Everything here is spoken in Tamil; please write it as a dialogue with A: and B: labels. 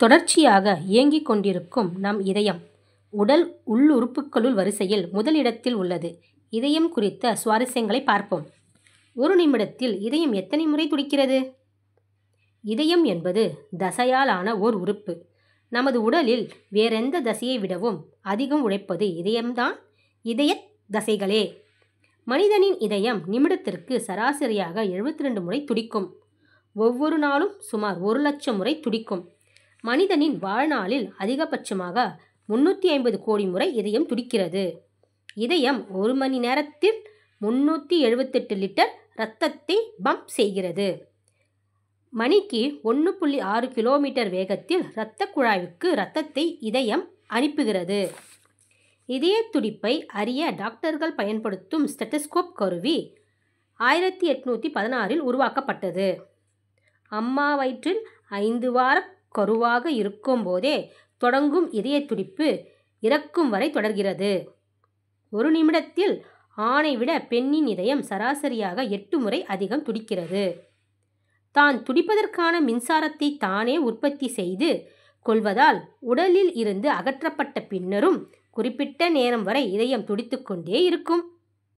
A: தொடர்ச்சியாக இயங்கிக் கொண்டிருக்கும் நம் இதயம் உடல் உள்ளுறுப்புகளுள் வரிசையில் முதலிடத்தில் உள்ளது. இதயம் குறித்த சுவாரஸ்யங்களை பார்ப்போம். ஒரு நிமிடத்தில் இதயம் எத்தனை முறை துடிக்கிறது? இதயம் என்பது தசையால் ஆன ஓர் உறுப்பு. நமது உடலில் வேறெந்த தசையை விடவும் அதிகம் உழைப்பது இதயம்தான். இதயத் தசைகளே. மனிதனின் இதயம் நிமிடத்திற்கு சராசரியாக 72 முறை துடிக்கும். ஒவ்வொரு நாளும் சுமார் 1,00,000 முறை துடிக்கும். மனிதனின் வாழ்நாளில் அதிகபட்சமாக 350 கோடி முறை இதயம் துடிக்கிறது. இதயம் ஒரு மணி நேரத்தில் 378 லிட்டர் இரத்தத்தை பம்ப் செய்கிறது. மணிக்கு 1.6 கிலோமீட்டர் வேகத்தில் இரத்த குழாய்க்கு இரத்தத்தை இதயம் அனுப்புகிறது. இதய துடிப்பை அறிய டாக்டர்கள் பயன்படுத்தும் ஸ்டெத்தஸ்கோப் கருவி 1816இல் உருவாக்கப்பட்டது. அம்மா வயிற்றில் 5 வார கருவாக இருக்கும் போதே தொடங்கும் இதய துடிப்பு இறக்கும் வரை தொடர்கிறது. ஒரு நிமிடத்தில் ஆணை விட பெண்ணின் இதயம் சராசரியாக 8 முறை அதிகம் துடிக்கிறது. தான் துடிப்பதற்கான மின்சாரத்தை தானே உற்பத்தி செய்து கொள்வதால் உடலில் இருந்து அகற்றப்பட்ட பின்னரும் குறிப்பிட்ட நேரம் வரை இதயம் துடித்துக்கொண்டே இருக்கும்.